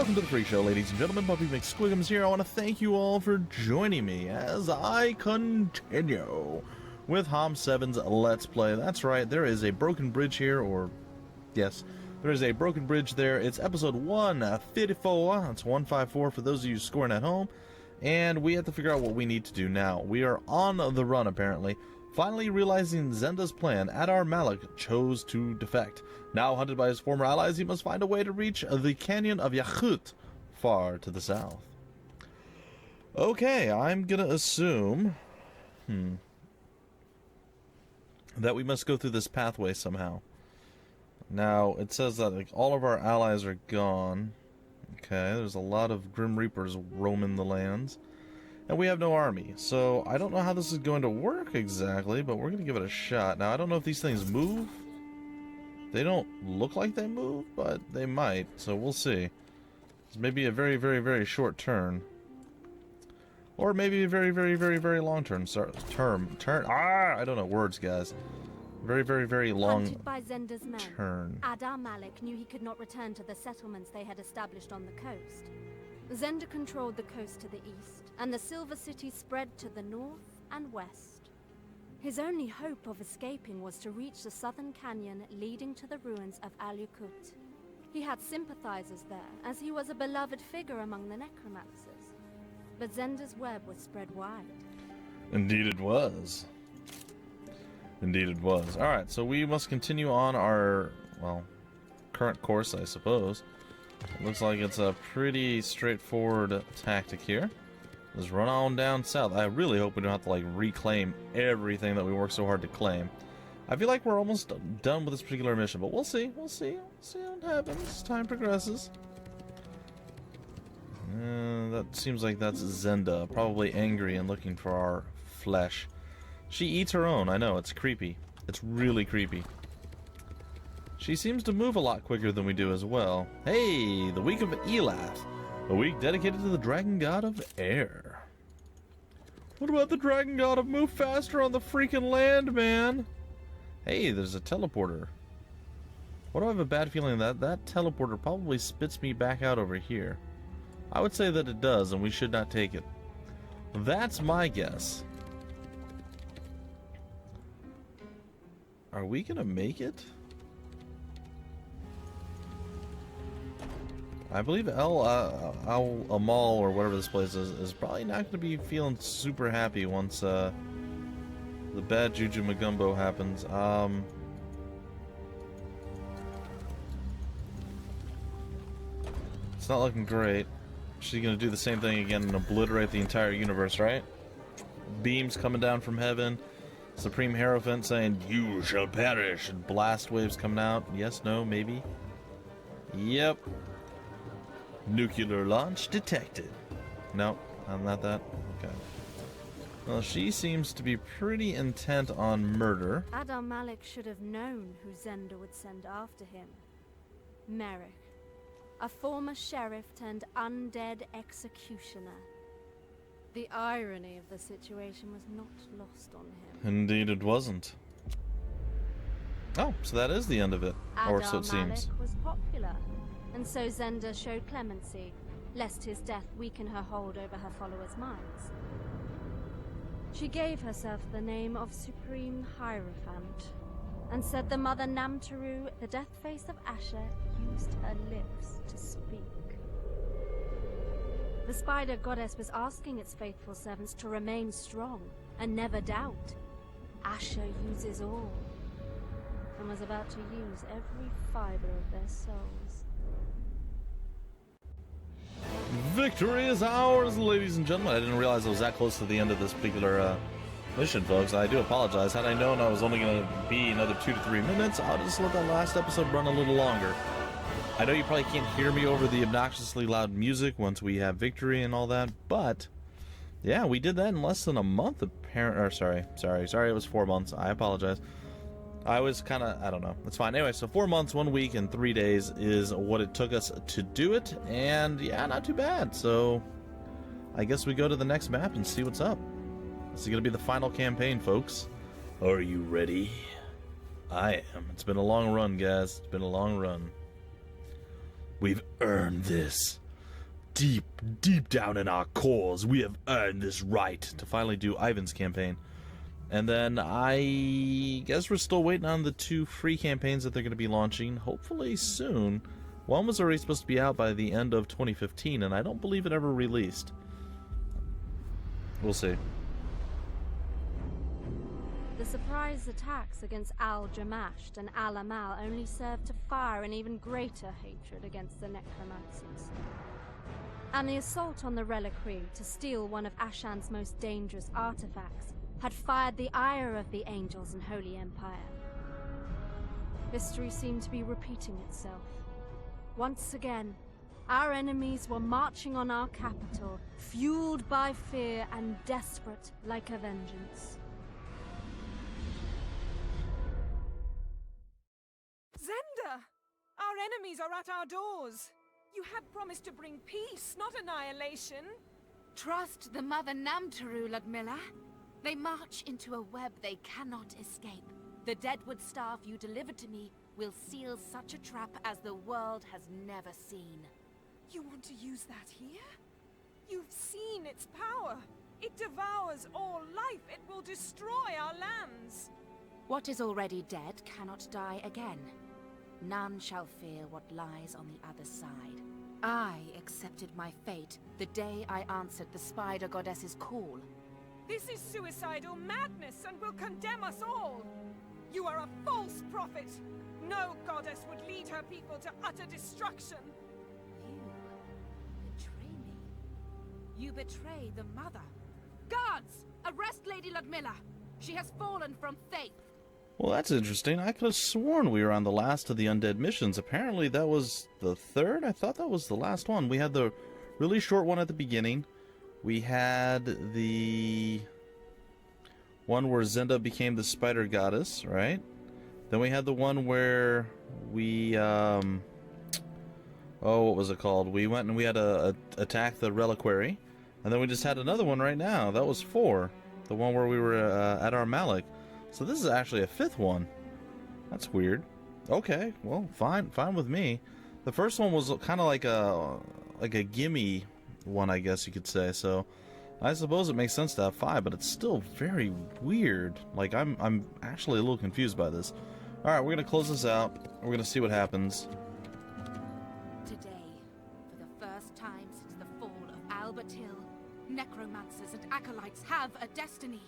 welcome to the Freak Show, ladies and gentlemen. Puppy McSquigums here. I want to thank you all for joining me as I continue with HOM7's Let's Play. That's right, there is a broken bridge here, or yes, there is a broken bridge there. It's episode 154. That's 154 for those of you scoring at home. And we have to figure out what we need to do now. We are on the run, apparently. Finally realizing Zenda's plan, Adar Malik chose to defect. Now hunted by his former allies, he must find a way to reach the canyon of Yachut, far to the south. Okay, I'm gonna assume that we must go through this pathway somehow. Now, it says that like all of our allies are gone. Okay, there's a lot of Grim Reapers roaming the lands. And we have no army, so I don't know how this is going to work exactly, but we're going to give it a shot. Now, I don't know if these things move. They don't look like they move, but they might, so we'll see. It's maybe a very, very, very short turn. Or maybe a very, very, very, very long turn. I don't know words, guys. Very, very, very long Hunted by Zenda's men, turn. Adar Malik knew he could not return to the settlements they had established on the coast. Zenda controlled the coast to the east, and the Silver City spread to the north and west. His only hope of escaping was to reach the southern canyon leading to the ruins of Al-Yaqut. He had sympathizers there, as he was a beloved figure among the necromancers. But Zenda's web was spread wide. Indeed it was. Indeed it was. Alright, so we must continue on our, well, current course, I suppose. It looks like it's a pretty straightforward tactic here. Just run on down south. I really hope we don't have to, like, reclaim everything that we worked so hard to claim. I feel like we're almost done with this particular mission, but we'll see. We'll see. We'll see what happens as time progresses. That seems like that's Zenda, probably angry and looking for our flesh. She eats her own, I know, it's creepy. It's really creepy. She seems to move a lot quicker than we do as well. Hey, the week of Elath. A week dedicated to the dragon god of air. What about the dragon god of move faster on the freaking land, man? Hey, there's a teleporter. What do I have a bad feeling that that teleporter probably spits me back out over here? I would say that it does, and we should not take it. That's my guess. Are we gonna make it? I believe Al Amal, or whatever this place is probably not going to be feeling super happy once the bad Juju Magumbo happens. It's not looking great. She's going to do the same thing again and obliterate the entire universe, right? Beams coming down from heaven. Supreme Hierophant saying, "You shall perish," and blast waves coming out. Yes, no, maybe. Yep. Nuclear launch detected. No, not that. Okay. Well, she seems to be pretty intent on murder. Adar Malik should have known who Zenda would send after him. Merrick, a former sheriff turned undead executioner. The irony of the situation was not lost on him. Indeed it wasn't. Oh, so that is the end of it. Or so it seems. Adar Malik was popular, and so Zenda showed clemency, lest his death weaken her hold over her followers' minds. She gave herself the name of Supreme Hierophant, and said the mother Namtaru, the death face of Asher, used her lips to speak. The spider goddess was asking its faithful servants to remain strong and never doubt. Asher uses all, and was about to use every fiber of their souls. Victory is ours, ladies and gentlemen. I didn't realize I was that close to the end of this particular mission, folks. I do apologize. Had I known I was only going to be another 2 to 3 minutes, I'll just let that last episode run a little longer. I know you probably can't hear me over the obnoxiously loud music once we have victory and all that, but yeah, we did that in less than a month, apparently. Or sorry, it was 4 months. I apologize. I was kind of, I don't know. It's fine. Anyway, so 4 months, 1 week, and 3 days is what it took us to do it, and yeah, not too bad. So I guess we go to the next map and see what's up. This is going to be the final campaign, folks. Are you ready? I am. It's been a long run, guys. It's been a long run. We've earned this. deep, deep down in our cores, we have earned this right to finally do Ivan's campaign. And then I guess we're still waiting on the 2 free campaigns that they're going to be launching, hopefully soon. One was already supposed to be out by the end of 2015, and I don't believe it ever released. We'll see. The surprise attacks against Al-Jamasht and Al-Amal only served to fire an even greater hatred against the necromancers. And the assault on the reliquary to steal one of Ashan's most dangerous artifacts had fired the ire of the Angels and Holy Empire. History seemed to be repeating itself. Once again, our enemies were marching on our capital, fueled by fear and desperate like a vengeance. Zenda! Our enemies are at our doors. You had promised to bring peace, not annihilation. Trust the Mother Namtaru, Ludmilla. They march into a web they cannot escape. The deadwood staff you delivered to me will seal such a trap as the world has never seen. You want to use that here? You've seen its power. It devours all life. It will destroy our lands. What is already dead cannot die again. None shall fear what lies on the other side. I accepted my fate the day I answered the Spider Goddess's call. This is suicidal madness and will condemn us all. You are a false prophet. No goddess would lead her people to utter destruction. You betray me. You betray the Mother. Guards! Arrest Lady Ludmilla! She has fallen from faith. Well, that's interesting. I could have sworn we were on the last of the undead missions. Apparently that was the 3rd? I thought that was the last one. We had the really short one at the beginning. We had the one where Zenda became the spider goddess, right? Then we had the one where we, what was it called? We went and we had to attack the reliquary. And then we just had another one right now. That was 4. The one where we were at our Malik. So this is actually a 5th one. That's weird. Okay, well, fine with me. The first one was kind of like a gimme one, I guess you could say. So I suppose it makes sense to have 5, but it's still very weird. Like I'm actually a little confused by this. All right, we're gonna close this out. We're gonna see what happens. Today, for the first time since the fall of Albert Hill, necromancers and acolytes have a destiny.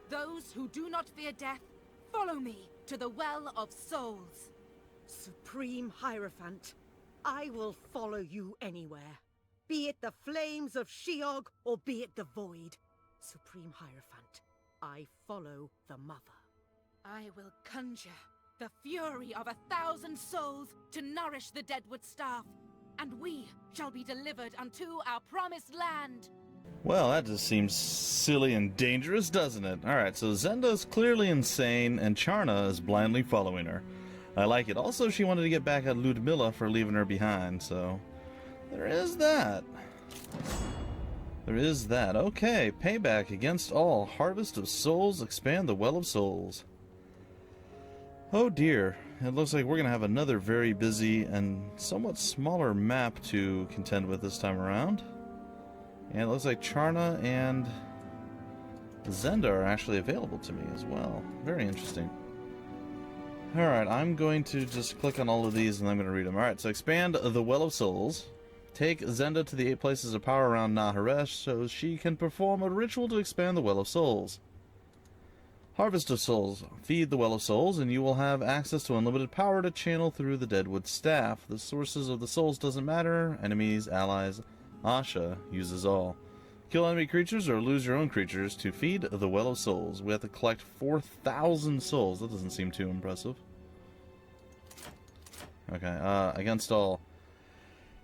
Those who do not fear death, follow me to the Well of Souls. Supreme Hierophant, I will follow you anywhere. Be it the flames of Sheog, or be it the void. Supreme Hierophant, I follow the Mother. I will conjure the fury of 1,000 souls to nourish the Deadwood staff, and we shall be delivered unto our promised land. Well, that just seems silly and dangerous, doesn't it? Alright, so Zenda is clearly insane, and Charna is blindly following her. I like it. Also, she wanted to get back at Ludmilla for leaving her behind, so there is that. There is that. Okay, payback against all. Harvest of Souls, expand the Well of Souls. Oh dear, it looks like we're going to have another very busy and somewhat smaller map to contend with this time around. And it looks like Charna and Zenda are actually available to me as well. Very interesting. Alright, I'm going to just click on all of these and I'm going to read them. Alright, so expand the Well of Souls. Take Zenda to the 8 places of power around Naharesh so she can perform a ritual to expand the Well of Souls. Harvest of Souls. Feed the Well of Souls and you will have access to unlimited power to channel through the Deadwood staff. The sources of the souls doesn't matter. Enemies, allies, Asha uses all. Kill enemy creatures or lose your own creatures to feed the Well of Souls. We have to collect 4,000 souls. That doesn't seem too impressive. Okay, against all.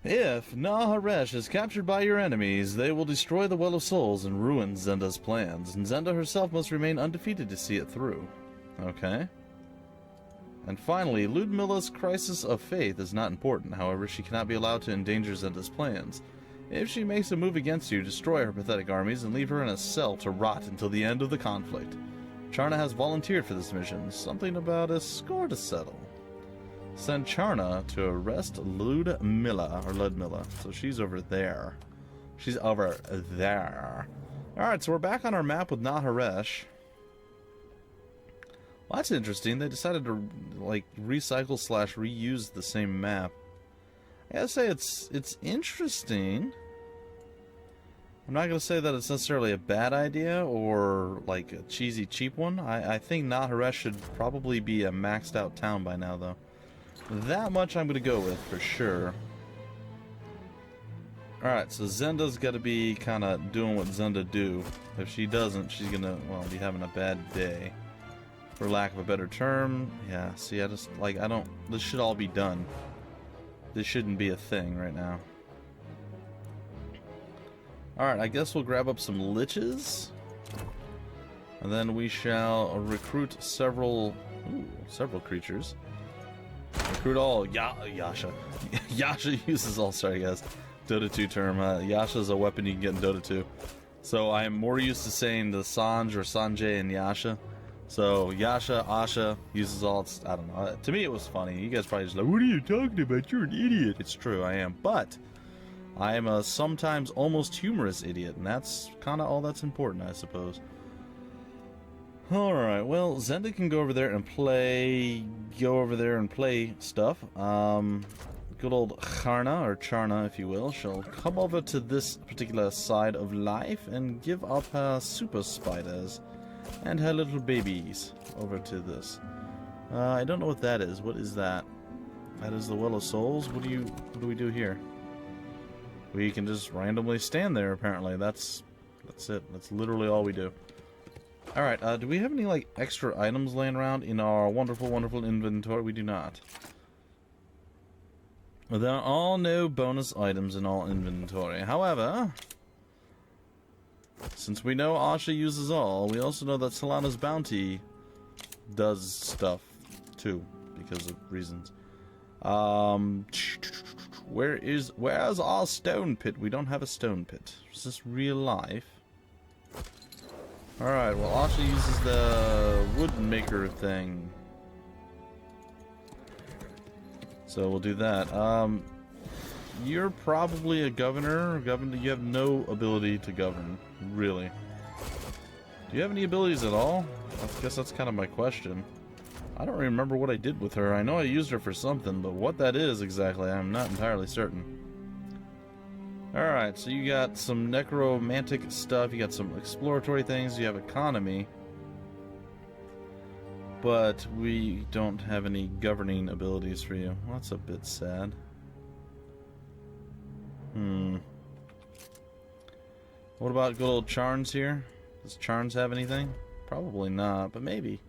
If Naharesh is captured by your enemies, they will destroy the Well of Souls and ruin Zenda's plans, and Zenda herself must remain undefeated to see it through. Okay. And finally, Ludmilla's crisis of faith is not important. However, she cannot be allowed to endanger Zenda's plans. If she makes a move against you, destroy her pathetic armies and leave her in a cell to rot until the end of the conflict. Charna has volunteered for this mission. Something about a score to settle. Send Charna to arrest Ludmilla. So she's over there. She's over there. Alright, so we're back on our map with Naharesh. Well, that's interesting. They decided to, like, recycle / reuse the same map. I gotta say, it's interesting. I'm not gonna say that it's necessarily a bad idea or, like, a cheesy, cheap one. I think Naharesh should probably be a maxed out town by now, though. That much I'm gonna go with, for sure. Alright, so Zenda's gotta be kinda doing what Zenda do. If she doesn't, she's gonna, well, be having a bad day. For lack of a better term. Yeah, see, this should all be done. This shouldn't be a thing right now. Alright, I guess we'll grab up some liches. And then we shall recruit several creatures. Recruit all. Yasha. Yasha uses all. Sorry, guys. Dota 2 term. Yasha is a weapon you can get in Dota 2. So I am more used to saying the Sanj or Sanjay and Yasha. So Yasha, Asha uses all. I don't know. To me, it was funny. You guys probably just like, what are you talking about? You're an idiot. It's true, I am. But I am a sometimes almost humorous idiot, and that's kind of all that's important, I suppose. Alright, well, Zenda can go over there and play stuff. Good old Charna, if you will, shall come over to this particular side of life and give up her super spiders and her little babies over to this. I don't know what that is. What is that? That is the Well of Souls? What do we do here? We can just randomly stand there, apparently. That's it. That's literally all we do. Alright, do we have any, like, extra items laying around in our wonderful, wonderful inventory? We do not. There are all no bonus items in our inventory. However, since we know Asha uses all, we also know that Solana's bounty does stuff, too, because of reasons. Where's our stone pit? We don't have a stone pit. Is this real life? Alright, well, Asha uses the wood maker thing. So we'll do that. You're probably a governor. You have no ability to govern, really. Do you have any abilities at all? I guess that's kind of my question. I don't remember what I did with her. I know I used her for something, but what that is exactly, I'm not entirely certain. Alright, so you got some necromantic stuff, you got some exploratory things, you have economy. But we don't have any governing abilities for you. Well, that's a bit sad. What about good old Charns here? Does Charns have anything? Probably not, but maybe.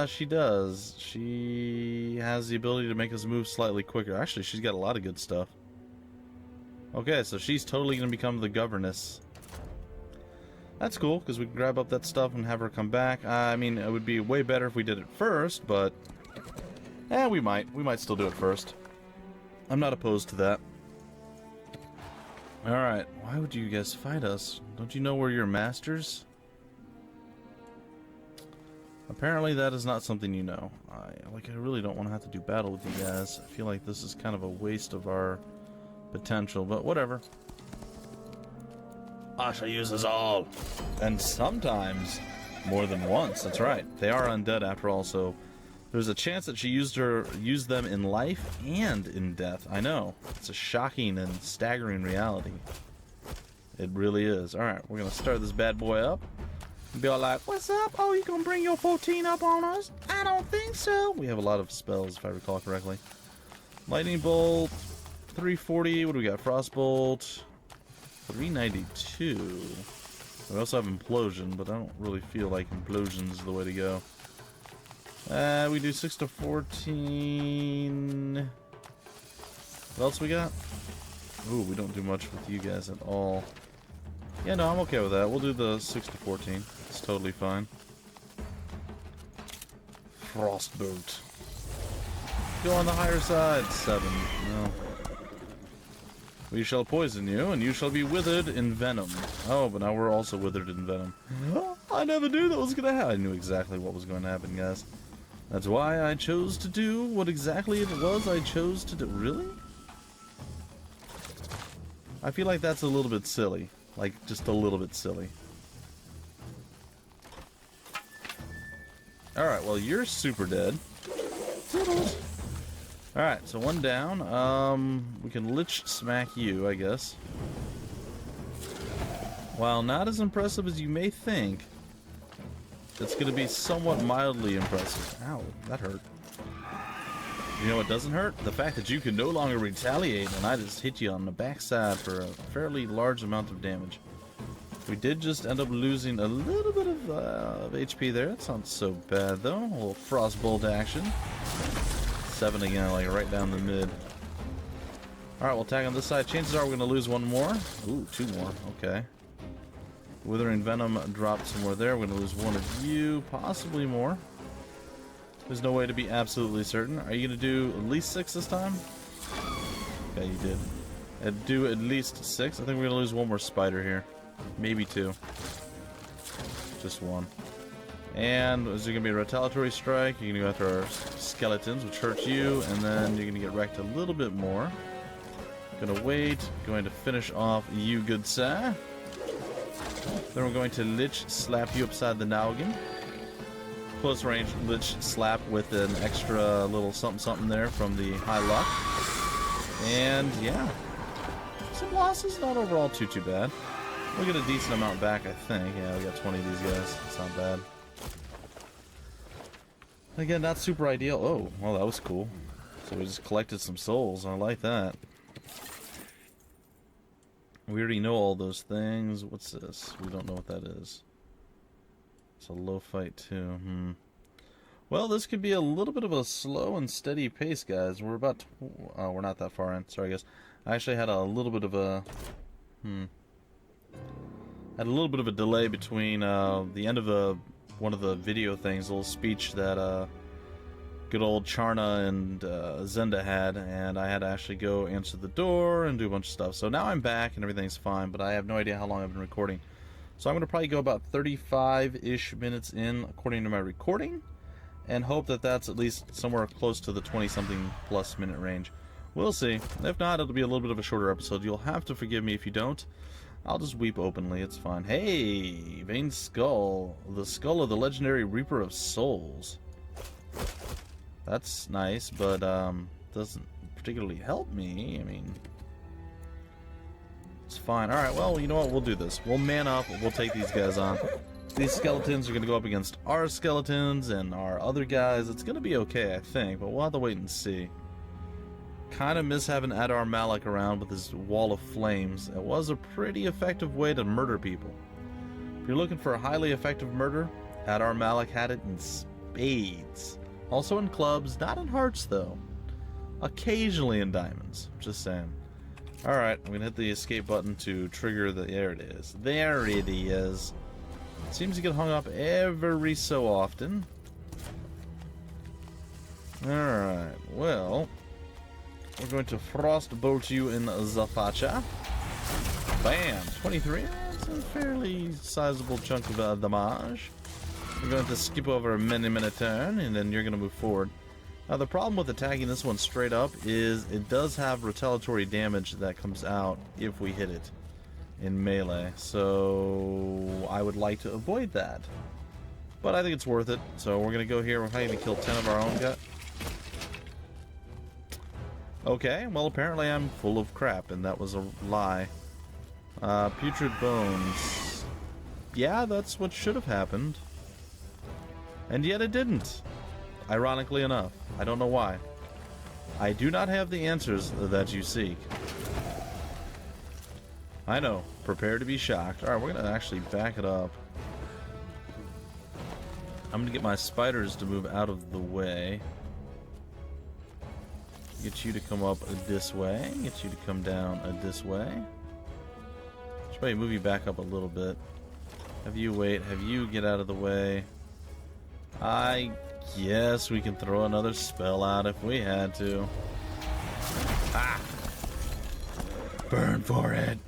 She does. She has the ability to make us move slightly quicker. Actually, she's got a lot of good stuff. Okay, so she's totally going to become the governess. That's cool, because we can grab up that stuff and have her come back. I mean, it would be way better if we did it first, but... we might. We might still do it first. I'm not opposed to that. Alright, why would you guys fight us? Don't you know we're your masters? Apparently that is not something you know. I really don't want to have to do battle with you guys. I feel like this is kind of a waste of our potential, but whatever. Asha uses all. And sometimes more than once. That's right. They are undead after all, so there's a chance that she used them in life and in death. I know. It's a shocking and staggering reality. It really is. Alright, we're gonna start this bad boy up. Be all like, what's up? Oh, you gonna bring your 14 up on us? I don't think so. We have a lot of spells, if I recall correctly. Lightning Bolt, 340. What do we got? Frostbolt, 392. We also have Implosion, but I don't really feel like Implosion's the way to go. We do 6 to 14. What else we got? Ooh, we don't do much with you guys at all. Yeah, no, I'm okay with that. We'll do the 6 to 14. It's totally fine. Frostbolt. Go on the higher side. 7. No. We shall poison you, and you shall be withered in venom. Oh, but now we're also withered in venom. I never knew that was going to happen. I knew exactly what was going to happen, guys. That's why I chose to do what exactly it was I chose to do. Really? I feel like that's a little bit silly. Like, just a little bit silly. Alright, well, you're super dead. Alright, so one down. We can lich smack you, I guess. While not as impressive as you may think, it's going to be somewhat mildly impressive. Ow, that hurt. You know what doesn't hurt? The fact that you can no longer retaliate and I just hit you on the backside for a fairly large amount of damage. We did just end up losing a little bit of HP there. That's not so bad though. A little frostbolt action. 7 again, like right down the mid. Alright, we'll attack on this side. Chances are we're going to lose one more. Ooh, 2 more. Okay. Withering Venom dropped somewhere there. We're going to lose one of you, possibly more. There's no way to be absolutely certain. Are you going to do at least 6 this time? Okay, you did. Do at least 6. I think we're going to lose one more spider here. Maybe 2. Just 1. And is there going to be a retaliatory strike? You're going to go after our skeletons, which hurts you, and then you're going to get wrecked a little bit more. Going to wait. Going to finish off you, good sir. Then we're going to lich slap you upside the noggin. Close range lich slap with an extra little something something there from the high luck. And yeah, some losses, not overall too bad. We'll get a decent amount back, I think. Yeah, we got 20 of these guys. It's not bad. Again, not super ideal. Oh, well, that was cool. So we just collected some souls. I like that. We already know all those things. What's this? We don't know what that is. It's a low fight too. Well, this could be a little bit of a slow and steady pace, guys. We're about to, we're not that far in. Sorry, guys. I actually had a little bit of a had a little bit of a delay between the end of one of the video things, a little speech that good old Charna and Zenda had, and I had to actually go answer the door and do a bunch of stuff. So now I'm back and everything's fine, but I have no idea how long I've been recording. So I'm going to probably go about 35-ish minutes in according to my recording, and hope that that's at least somewhere close to the 20-something plus minute range. We'll see. If not, it'll be a little bit of a shorter episode. You'll have to forgive me if you don't. I'll just weep openly. It's fine. Hey, Veined Skull. The skull of the legendary Reaper of Souls. That's nice, but doesn't particularly help me. I mean, it's fine. Alright, well, you know what? We'll do this. We'll man up. We'll take these guys on. These skeletons are going to go up against our skeletons and our other guys. It's going to be okay, I think, but we'll have to wait and see. Kind of miss having Adar Malik around with his wall of flames. It was a pretty effective way to murder people. If you're looking for a highly effective murder, Adar Malik had it in spades. Also in clubs, not in hearts though. Occasionally in diamonds. Just saying. Alright, I'm going to hit the escape button to trigger the... There it is. There it is. It seems to get hung up every so often. Alright, well... We're going to frostbolt you in the facha. Bam! 23. That's a fairly sizable chunk of damage. We're going to skip over a many-minute turn, and then you're going to move forward. Now, the problem with attacking this one straight up is it does have retaliatory damage that comes out if we hit it in melee. So I would like to avoid that. But I think it's worth it. So we're going to go here. We're probably going to kill 10 of our own guys. Okay, well, apparently I'm full of crap, and that was a lie. Putrid bones. Yeah, that's what should have happened. And yet it didn't. Ironically enough. I don't know why. I do not have the answers that you seek. I know. Prepare to be shocked. Alright, we're going to actually back it up. I'm going to get my spiders to move out of the way. Get you to come up this way. Get you to come down this way. Should probably move you back up a little bit. Have you wait. Have you get out of the way. I guess we can throw another spell out if we had to. Ah! Burn for it.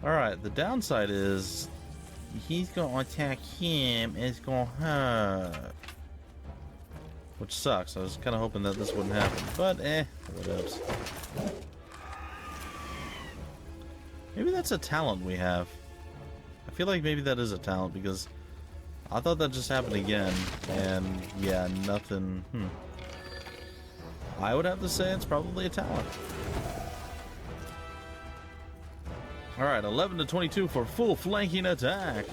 Alright, the downside is he's gonna attack him, and it's gonna hurt. Which sucks. I was kind of hoping that this wouldn't happen, but whatevs. Maybe that's a talent we have. I feel like maybe that is a talent, because I thought that just happened again, and yeah, nothing. I would have to say it's probably a talent. Alright, 11 to 22 for full flanking attack.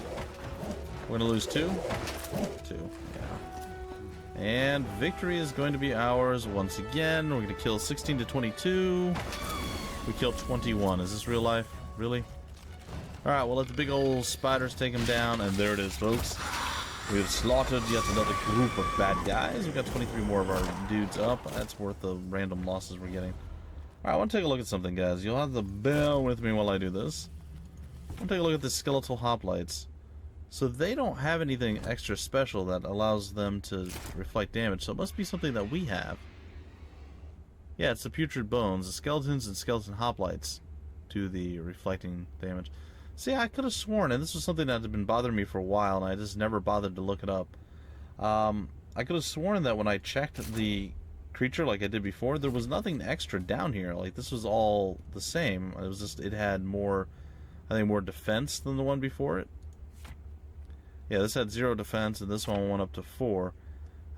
We're gonna lose 2. 2, yeah. And victory is going to be ours once again. We're gonna kill 16 to 22. We killed 21. Is this real life? Really? Alright, we'll let the big old spiders take him down, and there it is, folks. We've slaughtered yet another group of bad guys. We've got 23 more of our dudes up. That's worth the random losses we're getting. Alright, I want to take a look at something, guys. You'll have to bear with me while I do this. I want to take a look at the skeletal hoplites. So they don't have anything extra special that allows them to reflect damage, so it must be something that we have. Yeah, it's the putrid bones. The skeletons and skeleton hoplites do the reflecting damage. See, I could have sworn, and this was something that had been bothering me for a while, and I just never bothered to look it up. I could have sworn that when I checked the creature like I did before, there was nothing extra down here. Like, this was all the same. It was just, it had more, I think, more defense than the one before it. Yeah, this had 0 defense, and this one went up to 4.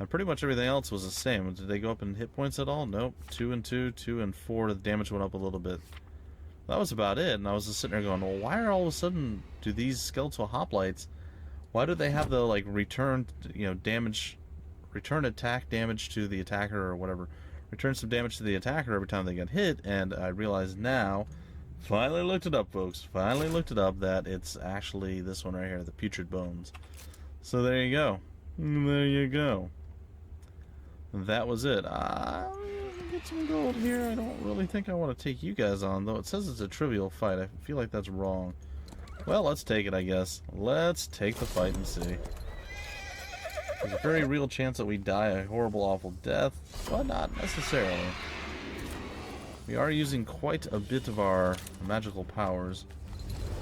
And pretty much everything else was the same. Did they go up in hit points at all? Nope. 2 and 2, 2 and 4. The damage went up a little bit. That was about it, and I was just sitting there going, well, why are all of a sudden, do these skeletal hoplites, why do they have the, like, return, damage, return attack damage to the attacker or whatever, return some damage to the attacker every time they get hit? And I realized now, finally looked it up, folks, finally looked it up, that it's actually this one right here, the putrid bones. So there you go. There you go. That was it. Get some gold here. I don't really think I want to take you guys on, though. It says it's a trivial fight. I feel like that's wrong. Well, let's take it, I guess. Let's take the fight and see. There's a very real chance that we die a horrible, awful death, but not necessarily. We are using quite a bit of our magical powers.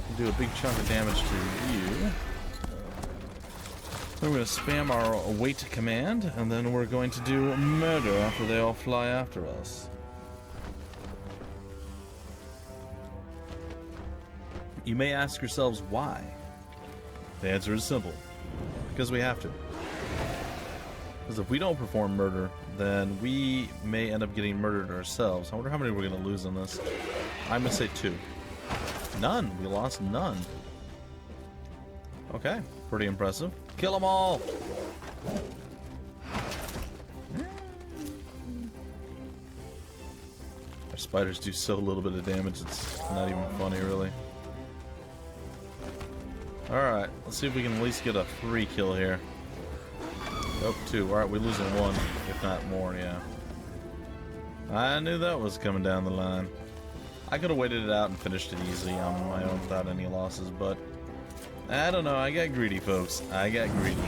We'll do a big chunk of damage to you. Then we're going to spam our wait command, and then we're going to do murder after they all fly after us. You may ask yourselves why. The answer is simple. Because we have to. Because if we don't perform murder, then we may end up getting murdered ourselves. I wonder how many we're going to lose on this. I'm going to say 2. None. We lost none. Okay. Pretty impressive. Kill them all! Our spiders do so little bit of damage, it's not even funny, really. Alright, let's see if we can at least get a 3 kill here. Nope, 2. Alright, we're losing 1, if not more, yeah. I knew that was coming down the line. I could have waited it out and finished it easily on my own without any losses, but I don't know, I got greedy, folks. I got greedy.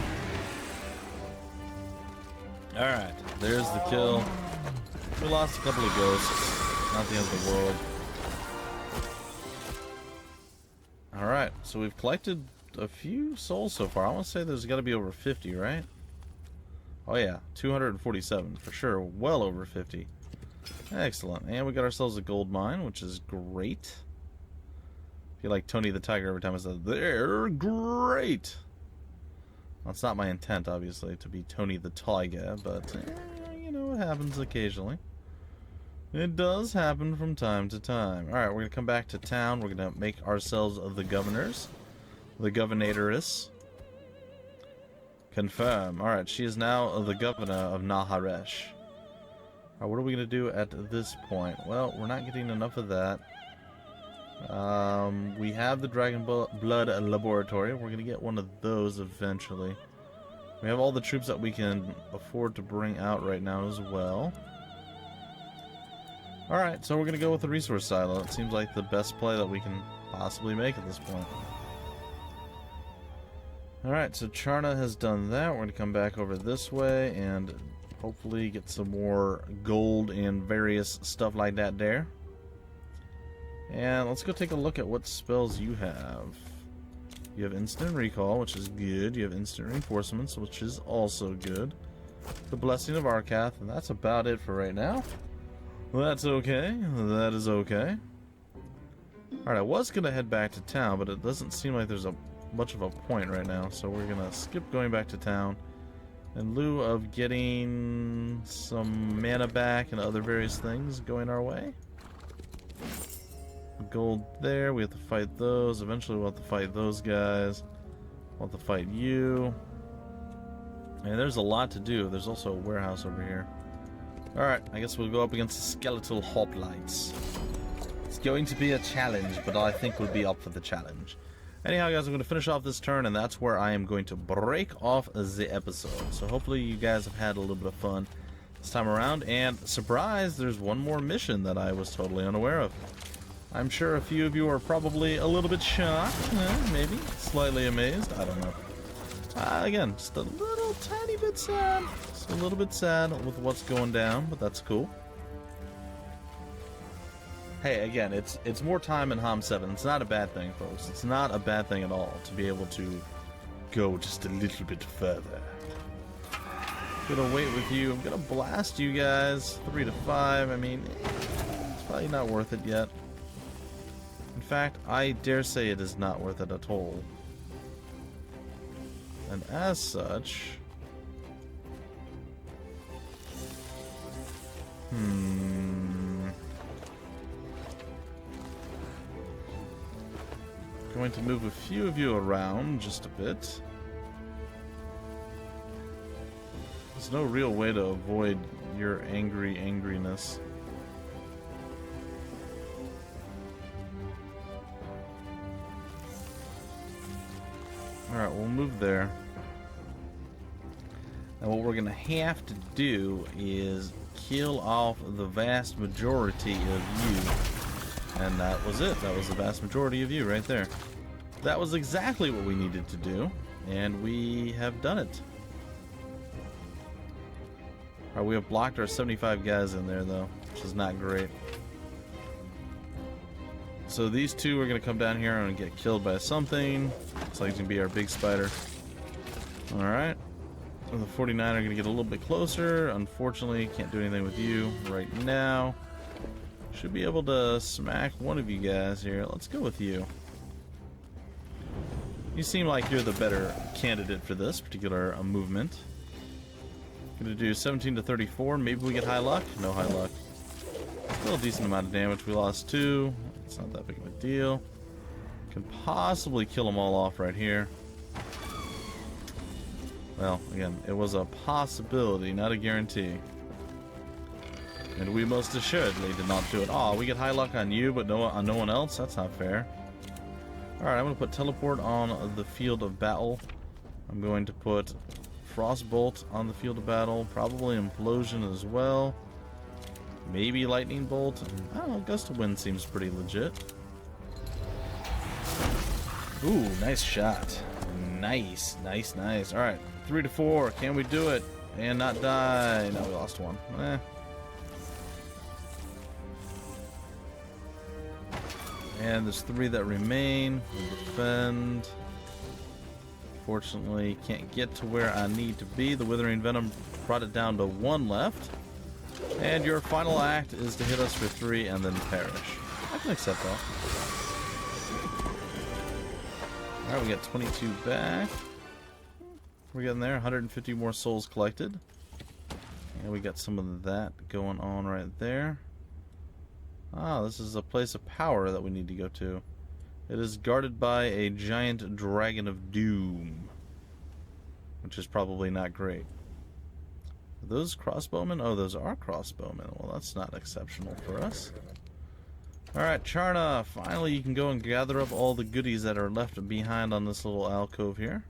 Alright, there's the kill. We lost a couple of ghosts. Not the end of the world. Alright, so we've collected a few souls so far. I want to say there's got to be over 50, right? Oh yeah, 247 for sure. Well over 50. Excellent. And we got ourselves a gold mine, which is great. I feel like Tony the Tiger every time I say, they're great. Well, it's not my intent, obviously, to be Tony the Tiger, but, it happens occasionally. It does happen from time to time. Alright, we're going to come back to town. We're going to make ourselves the governors. The governatoress. Confirm. Alright, she is now the governor of Naharesh. Alright, what are we going to do at this point? Well, we're not getting enough of that. We have the Dragon Blood Laboratory. We're going to get one of those eventually. We have all the troops that we can afford to bring out right now as well. Alright, so we're going to go with the resource silo. It seems like the best play that we can possibly make at this point. Alright, so Charna has done that. We're going to come back over this way and hopefully get some more gold and various stuff like that there. And let's go take a look at what spells you have. You have instant recall, which is good. You have instant reinforcements, which is also good. The Blessing of Arcath, and that's about it for right now. That's okay. That is okay. Alright, I was going to head back to town, but it doesn't seem like there's much of a point right now, so we're going to skip going back to town in lieu of getting some mana back and other various things going our way. Gold there, we have to fight those. Eventually we'll have to fight those guys. We'll have to fight you. And there's a lot to do. There's also a warehouse over here. Alright, I guess we'll go up against the skeletal hoplites. It's going to be a challenge, but I think we'll be up for the challenge. Anyhow, guys, I'm going to finish off this turn, and that's where I am going to break off the episode. So hopefully you guys have had a little bit of fun this time around. And surprise, there's one more mission that I was totally unaware of. I'm sure a few of you are probably a little bit shocked, maybe slightly amazed, I don't know. Again, just a little tiny bit sad. Just a little bit sad with what's going down, but that's cool. Hey, again, it's more time in HOM 7. It's not a bad thing, folks. It's not a bad thing at all to be able to go just a little bit further. Gonna wait with you. I'm gonna blast you guys 3 to 5. I mean, it's probably not worth it yet. In fact, I dare say it is not worth it at all. And as such... Going to move a few of you around just a bit. There's no real way to avoid your angriness. Alright, we'll move there. Now what we're going to have to do is kill off the vast majority of you. And that was it. That was the vast majority of you right there. That was exactly what we needed to do. And we have done it. Alright, we have blocked our 75 guys in there though, which is not great. So these two are going to come down here and get killed by something. Looks like it's going to be our big spider. Alright. The 49 are going to get a little bit closer. Unfortunately, can't do anything with you right now. Should be able to smack one of you guys here. Let's go with you. You seem like you're the better candidate for this particular movement. Going to do 17 to 34. Maybe we get high luck. No high luck. Still a decent amount of damage. We lost 2. It's not that big of a deal. Can possibly kill them all off right here. Well, again, it was a possibility, not a guarantee. And we most assuredly did not do it. Oh, we get high luck on you, but on no one else? That's not fair. Alright, I'm going to put teleport on the field of battle. I'm going to put frostbolt on the field of battle. Probably implosion as well. Maybe lightning bolt. I don't know, gust of wind seems pretty legit. Ooh, nice shot. Nice, nice, nice. Alright, 3 to 4. Can we do it? And not die? No, we lost 1. And there's 3 that remain. We'll defend. Fortunately, can't get to where I need to be. The Withering Venom brought it down to 1 left. And your final act is to hit us for 3 and then perish. I can accept that. Alright, we got 22 back. We're getting there. 150 more souls collected. And we got some of that going on right there. Ah, this is a place of power that we need to go to. It is guarded by a giant dragon of doom. Which is probably not great. Are those crossbowmen? Oh, those are crossbowmen. Well, that's not exceptional for us. Alright, Charna, finally you can go and gather up all the goodies that are left behind on this little alcove here.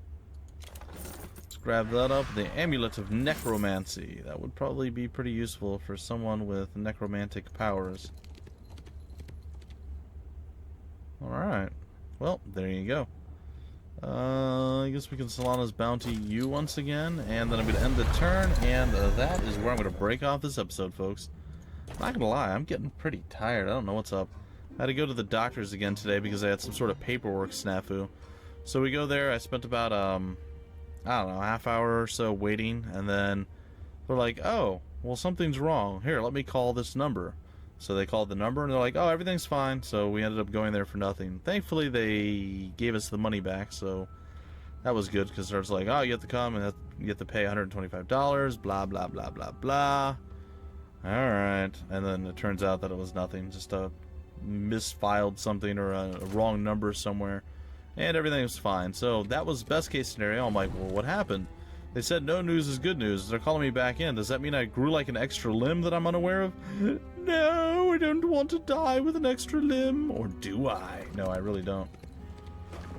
Let's grab that up. The Amulet of Necromancy. That would probably be pretty useful for someone with necromantic powers. Alright. Well, there you go. I guess we can Solana's Bounty you once again, and then I'm going to end the turn, and that is where I'm going to break off this episode, folks. I'm not going to lie, I'm getting pretty tired. I don't know what's up. I had to go to the doctor's again today because I had some sort of paperwork snafu. So we go there. I spent about, I don't know, half hour or so waiting. And then they're like, oh, well, something's wrong. Here, let me call this number. So they called the number, and they're like, oh, everything's fine. So we ended up going there for nothing. Thankfully, they gave us the money back, so that was good, because they're like, oh, you have to come, and you have to pay $125, blah, blah, blah, blah, blah. All right. And then it turns out that it was nothing, just a misfiled something or a wrong number somewhere, and everything was fine. So that was best case scenario. I'm like, well, what happened? They said no news is good news. They're calling me back in. Does that mean I grew like an extra limb that I'm unaware of? No, I don't want to die with an extra limb. Or do I? No, I really don't.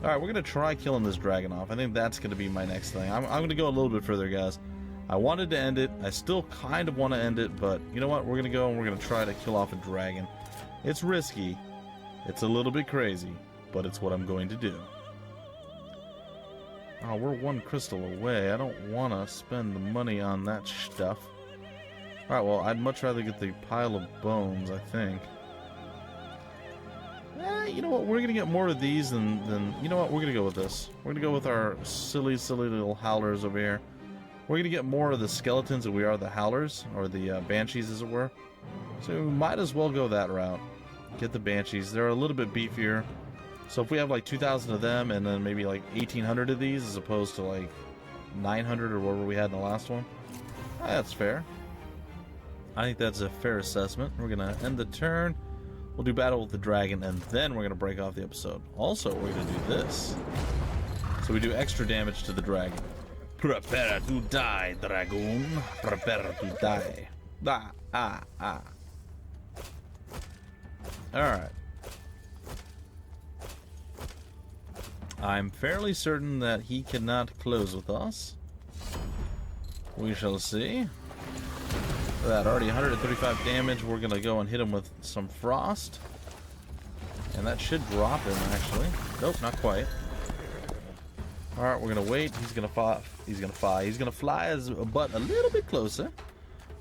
Alright, we're going to try killing this dragon off. I think that's going to be my next thing. I'm going to go a little bit further, guys. I wanted to end it. I still kind of want to end it, but you know what? We're going to go and we're going to try to kill off a dragon. It's risky. It's a little bit crazy, but it's what I'm going to do. Oh, we're one crystal away. I don't want to spend the money on that stuff. Alright, well, I'd much rather get the pile of bones, I think. You know what? We're going to get more of these than... You know what? We're going to go with this. We're going to go with our silly, silly little howlers over here. We're going to get more of the skeletons than we are the howlers, or the banshees, as it were. So we might as well go that route. Get the banshees. They're a little bit beefier. So if we have like 2,000 of them and then maybe like 1,800 of these as opposed to like 900 or whatever we had in the last one, that's fair. I think that's a fair assessment. We're going to end the turn. We'll do battle with the dragon and then we're going to break off the episode. Also, we're going to do this. So we do extra damage to the dragon. Prepare to die, dragon. Prepare to die. Alright. I'm fairly certain that he cannot close with us. We shall see. That already 135 damage. We're going to go and hit him with some frost. And that should drop him, actually. Nope, not quite. Alright, we're going to wait. He's going to fly. He's going to fly. He's going to fly his butt a little bit closer.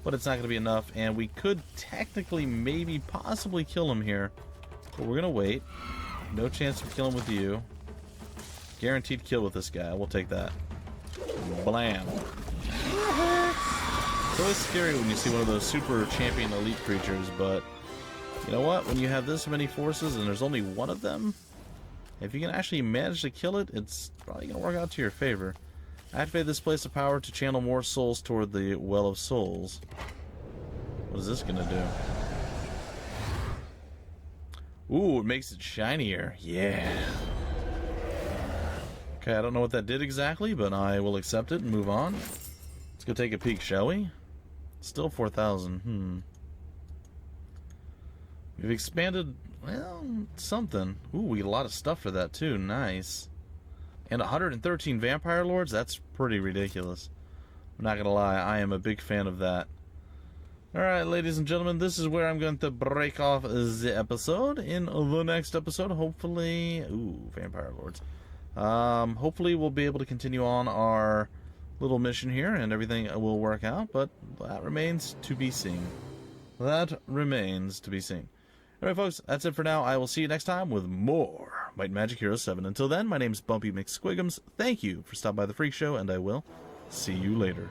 But it's not going to be enough. And we could technically, maybe, possibly kill him here. But we're going to wait. No chance of killing with you. Guaranteed kill with this guy. We'll take that. Blam. It's always scary when you see one of those super champion elite creatures, but you know what? When you have this many forces and there's only one of them, if you can actually manage to kill it, it's probably going to work out to your favor. Activate this place of power to channel more souls toward the Well of Souls. What is this going to do? Ooh, it makes it shinier. Yeah. Okay, I don't know what that did exactly, but I will accept it and move on. Let's go take a peek, shall we? Still 4,000. We've expanded, well, something. Ooh, we get a lot of stuff for that, too. Nice. And 113 vampire lords? That's pretty ridiculous. I'm not gonna lie, I am a big fan of that. Alright, ladies and gentlemen, this is where I'm going to break off the episode. In the next episode, hopefully... Ooh, vampire lords. Hopefully we'll be able to continue on our little mission here and everything will work out, but that remains to be seen. That remains to be seen. Alright folks, that's it for now. I will see you next time with more Might Magic Heroes 7. Until then, my name's Bumpy McSquigums. Thank you for stopping by the Freak Show, and I will see you later.